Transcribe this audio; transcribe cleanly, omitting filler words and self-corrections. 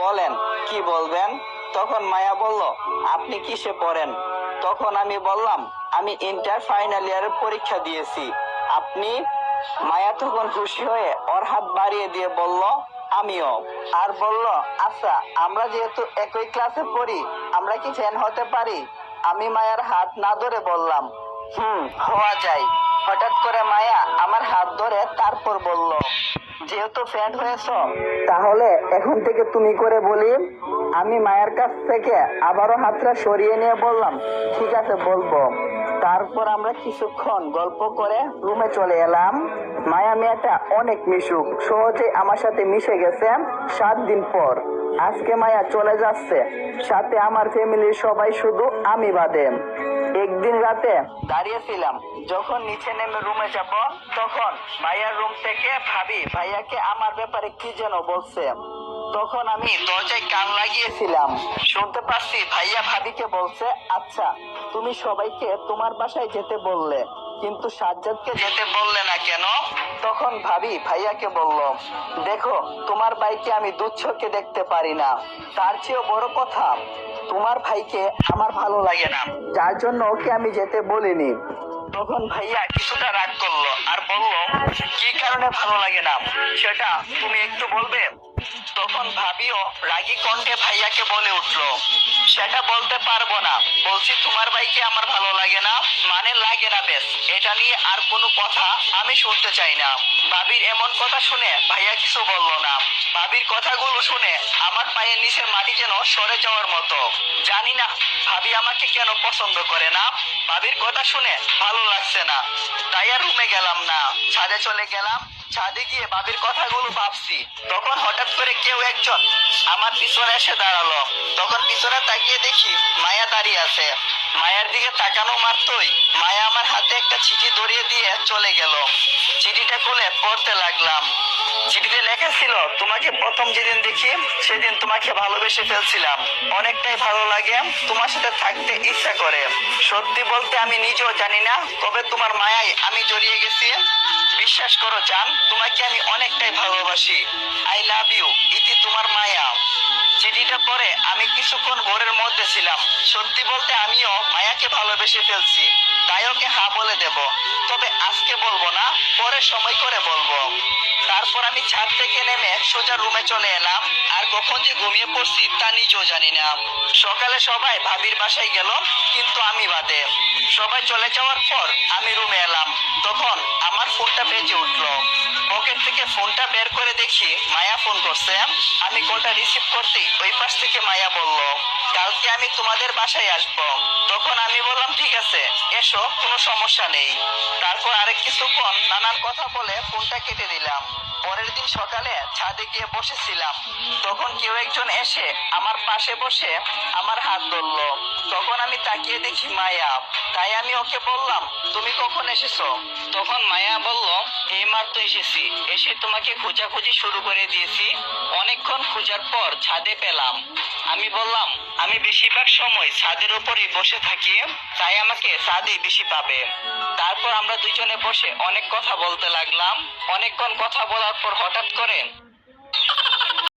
বলেন কি বলবেন। তখন মায়া বলল, আপনি কিসে পড়েন? তখন আমি বললাম, আমি ইন্টার ফাইনাল ইয়ারের পরীক্ষা দিয়েছি। আপনি? মায়া তখন খুশি হয়ে ওর হাত বাড়িয়ে দিয়ে বলল, আমিও। আর বলল, আচ্ছা, আমরা যেহেতু একই ক্লাসে পড়ি, আমরা কি ফ্রেন্ড হতে পারি? আমি মায়ার হাত না ধরে বললাম, হওয়া যায়। হঠাৎ করে মায়া আমার হাত ধরে তারপর বলল, যেহেতু ফ্রেন্ড হয়েছো, তাহলে এখন থেকে তুমি করে বলি। আমি মায়ের কাছ থেকে আবারও হাতটা সরিয়ে নিয়ে বললাম, ঠিক আছে, বলবো। তারপর আমরা কিছুক্ষণ গল্প করে রুমে চলে এলাম। মায়া মেয়েটা অনেক মিশুক, সহজে আমার সাথে মিশে গেছে। 7 দিন পর আজকে মায়া চলে যাচ্ছে, সাথে আমার ফ্যামিলির সবাই, শুধু আমি বাদে। একদিন রাতে দাঁড়িয়েছিলাম, যখন নিচে নেমে রুমে যাব, তখন ভাইয়ার রুম থেকে ভাবি ভাইয়াকে আমার ব্যাপারে কি যেন বলছে। তখন আমি দরজায় কান লাগিয়েছিলাম, শুনতে পাচ্ছি ভাইয়া ভাবিকে বলছে, আচ্ছা, তুমি সবাইকে তোমার বাসায় যেতে বললে, কিন্তু সাজ্জাদকে যেতে বললে না কেন? তখন ভাবি ভাইয়াকে বলল, দেখো, তোমার ভাইকে আমি দুচ্ছকে দেখতে পারি না। তার চেয়েও বড় কথা, তোমার ভাইকে আমার ভালো লাগে না, যার জন্য ওকে আমি যেতে বলিনি। তখন ভাইয়া কিছুটা রাগ করলো আর বলল, কি কারণে ভালো লাগে না সেটা তুমি একটু বলবে? তখন ভাবিও রাগী কণ্ঠে ভাইয়াকে বলে উঠলো, সেটা বলতে পারবো না। বলছি তোমার ভাইকে আমার ভালো লাগে না, মানে লাগে না, বেশ। এটা নিয়ে আর কোনো কথা আমি শুনতে চাই না। ভাবির এমন কথা শুনে ভাইয়া কিছু বললো না। ভাবির কথাগুলো শুনে আমার পায়ের নিচের মাটি যেন সরে যাওয়ার মতো। জানি না ভাবি আমাকে কেন পছন্দ করে না। ভাবির কথা শুনে ভালো লাগছে না, তাই আর রুমে গেলাম না, ছাদে চলে গেলাম। ছাদে গিয়ে ভাবির কথাগুলো ভাবছি। তখন হঠাৎ করে কেউ একজন আমার পিছনে এসে দাঁড়ালো। তখন পিছনে তাকিয়ে দেখি মায়া দাঁড়িয়ে আছে। মায়ার দিকে তাকানো মাত্রই মায়া আমার হাতে একটা চিঠি ধরিয়ে দিয়ে চলে গেল। চিঠিটা খুলে পড়তে লাগলাম। চিঠিতে লেখা ছিল, তোমাকে প্রথম যেদিন দেখি সেদিন তোমাকে ভালোবেসে ফেলছিলাম, অনেকটাই ভালো লাগে, তোমার সাথে থাকতে ইচ্ছা করে। সত্যি বলতে আমি নিজেও জানি না কবে তোমার মায়ায় আমি জড়িয়ে গেছি। বিশ্বাস করো জান, তোমাকে আমি অনেকটাই ভালোবাসি। আই লাভ ইউ, ইতি তোমার মায়া। চিঠিটা পরে আমি কিছুক্ষণ ঘোরের মধ্যে ছিলাম। সত্যি বলতে আমিও মায়াকে ভালোবেসে ফেলছি, তাই ওকে হ্যাঁ বলে দেব। তবে আজকে বলবো না, পরে সময় করে বলবো। তারপর আমি ছাদ থেকে নেমে সোজা রুমে চলে এলাম। আর কখন যে ঘুমিয়ে পড়ছি তা নিজেও জানি না। সকালে সবাই ভাবির বাসায় গেল, কিন্তু আমি বাদে। সবাই চলে যাওয়ার পর আমি রুমে এলাম। তখন আমার ফোনটা বেজে উঠলো। পকেট থেকে ফোনটা বের করে দেখি মায়া ফোন করছে। আমি কলটা রিসিভ করতেই ওই পাশ থেকে মায়া বলল, কালকে আমি তোমাদের বাসায় আসবো। তখন আমি বললাম, ঠিক আছে, এসো, কোনো সমস্যা নেই। তারপর আরেক কিছুক্ষণ নানান কথা বলে ফোনটা কেটে দিলাম। পরের দিন সকালে ছাদে গিয়ে বসেছিলাম। তখন কেউ একজন এসে আমার পাশে বসে আমার হাত ধরলো। তখন আমি তাকিয়ে দেখি মায়া। তাই আমি ওকে বললাম, তুমি কখন এসেছো? তখন মায়া বলল, এই মাত্র এসেছি, এসে তোমাকে খোঁজাখুঁজি শুরু করে দিয়েছি। অনেকক্ষণ খোঁজার পর ছাদে পেলাম। আমি বললাম, আমি বেশিরভাগ সময় ছাদের উপরেই বসে থাকি, তাই আমাকে ছাদেই বেশি পাবে। তারপর আমরা দুজনে বসে অনেক কথা বলতে লাগলাম। অনেকক্ষণ কথা বলার পর হঠাৎ করে